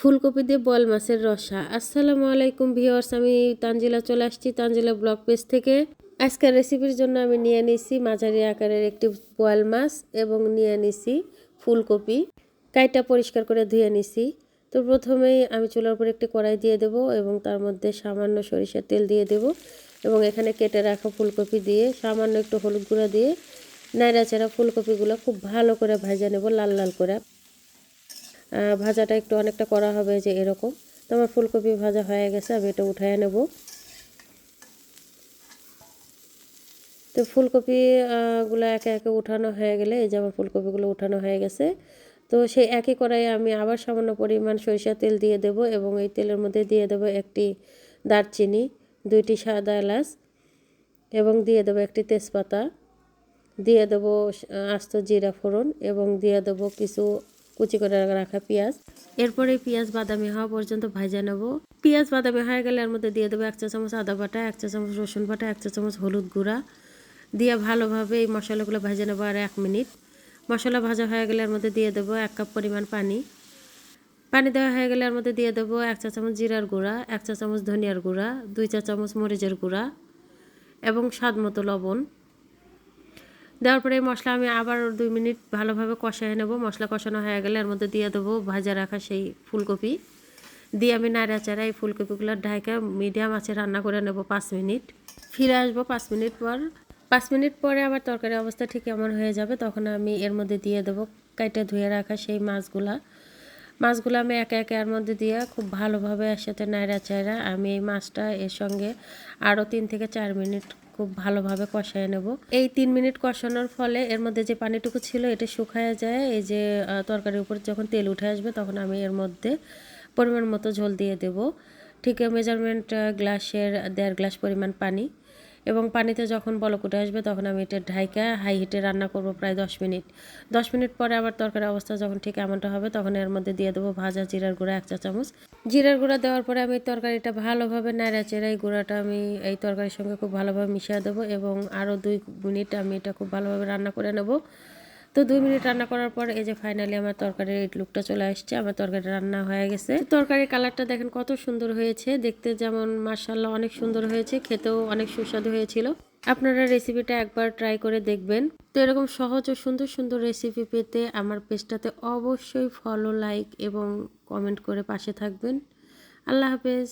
ফুলকপি দিয়ে বোয়াল মাছের রসা। আসসালামু আলাইকুম ভিউয়ার্স, আমি তানজিলা চলে আসছি তানজিলা ব্লগ পেজ থেকে। আজকের রেসিপির জন্য আমি নিয়ে নিছি মাঝারি আকারের একটি বোয়াল মাছ এবং নিয়ে নিছি ফুলকপি, কাইটা পরিষ্কার করে ধুয়ে নিছি। তো প্রথমেই আমি চুলার উপর একটি কড়াই দিয়ে দেব এবং তার মধ্যে সামান্য সরিষার তেল দিয়ে দেব এবং এখানে কেটে রাখা ফুলকপি দিয়ে সামান্য একটু হলুদ গুঁড়া দিয়ে নাড়াচাড়া ফুলকপিগুলো খুব ভালো করে ভেজে নেব, লাল লাল করে। ভাজাটা একটু অনেকটা করা হবে যে এরকম। তো আমার ফুলকপি ভাজা হয়ে গেছে, আমি এটা উঠায় নেব। তো ফুলকপি গুলো একে একে উঠানো হয়ে গেলে, এই যে আমার ফুলকপিগুলো উঠানো হয়ে গেছে। তো সেই একই কড়াইয়ে আমি আবার সামান্য পরিমাণ সরিষার তেল দিয়ে দেব এবং এই তেলের মধ্যে দিয়ে দেব একটি দারচিনি, 2টি সাদা এলাচ এবং দিয়ে দেব একটি তেজপাতা, দিয়ে দেব আস্ত জিরা ফোড়ন এবং দিয়ে দেব কিছু কুচি করে রাখা পেঁয়াজ। এরপরে পেঁয়াজ বাদামি হওয়া পর্যন্ত ভাজা নেব। পেঁয়াজ বাদামি হয়ে গেলে এর মধ্যে দিয়ে দেবো 1 চা চামচ আদা বাটা, 1 চা চামচ রসুন বাটা, 1 চা চামচ হলুদ গুঁড়া দিয়ে ভালোভাবে এই মশলাগুলো ভেজে নেবো আর 1 মিনিট। মশলা ভাজা হয়ে গেলে এর মধ্যে দিয়ে দেবো 1 কাপ পরিমাণ পানি। পানি দেওয়া হয়ে গেলে এর মধ্যে দিয়ে দেবো 1 চা চামচ জিরার গুঁড়া, 1 চা চামচ ধনিয়ার গুঁড়া, 2 চা চামচ মরিচের গুঁড়া এবং স্বাদ মতো লবণ। দেওয়ার পরে এই মশলা আমি আবার 2 মিনিট ভালোভাবে কষায় নেব। মশলা কষানো হয়ে গেলে এর মধ্যে দিয়ে দেবো ভাজা রাখা সেই ফুলকপি দিয়ে আমি নাড়াচাড়া এই ফুলকপিগুলো ঢাকা মিডিয়াম আঁচে রান্না করে নেব 5 মিনিট। ফিরে আসবো 5 মিনিট পর। 5 মিনিট পরে আমার তরকারি অবস্থা ঠিক এমন হয়ে যাবে, তখন আমি এর মধ্যে দিয়ে দেবো কাইটা ধুয়ে রাখা সেই মাছগুলো আমি একে একে এর মধ্যে দিয়ে খুব ভালোভাবে এর সাথে নাড়াচাড়া আমি এই মাছটা এর সঙ্গে আরও 3 থেকে 4 মিনিট খুব ভালোভাবে কষায় নেব। এই 3 মিনিট কষানোর ফলে এর মধ্যে যে পানিটুকু ছিল এটা শুকায় যায়। এই যে তরকারির উপর যখন তেল উঠে আসবে তখন আমি এর মধ্যে পরিমাণ মতো ঝোল দিয়ে দেব। ঠিক মেজারমেন্ট গ্লাসের 1.5 গ্লাস পরিমাণ পানি এবং পানিতে যখন বলক উঠে আসবে তখন আমি এটা ঢাইকা হাই হিটে রান্না করব প্রায় 10 মিনিট। 10 মিনিট পরে আবার তরকারির অবস্থা যখন ঠিক এমনটা হবে তখন এর মধ্যে দিয়ে দেবো ভাজা জিরার গুঁড়া 1 চা চামচ। জিরার গুঁড়া দেওয়ার পরে আমি তরকারিটা ভালোভাবে নাড়াচাড়া এই গুঁড়াটা আমি এই তরকারির সঙ্গে খুব ভালোভাবে মিশিয়ে দেবো এবং আরও 2 মিনিট আমি এটা খুব ভালোভাবে রান্না করে নেব। তো 2 মিনিট রান্না করার পর এই যে ফাইনালি আমার তরকারির এই লুকটা চলে আসছে, আমার তরকারি রান্না হয়ে গেছে। তরকারির কালারটা দেখেন কত সুন্দর হয়েছে, দেখতে যেমন মাশাআল্লাহ অনেক সুন্দর হয়েছে, খেতেও অনেক সুস্বাদু হয়েছিল। আপনারা রেসিপিটা একবার ট্রাই করে দেখবেন। তো এরকম সহজ ও সুন্দর সুন্দর রেসিপি পেতে আমার পেজটাতে অবশ্যই ফলো, লাইক এবং কমেন্ট করে পাশে থাকবেন। আল্লাহ হাফেজ।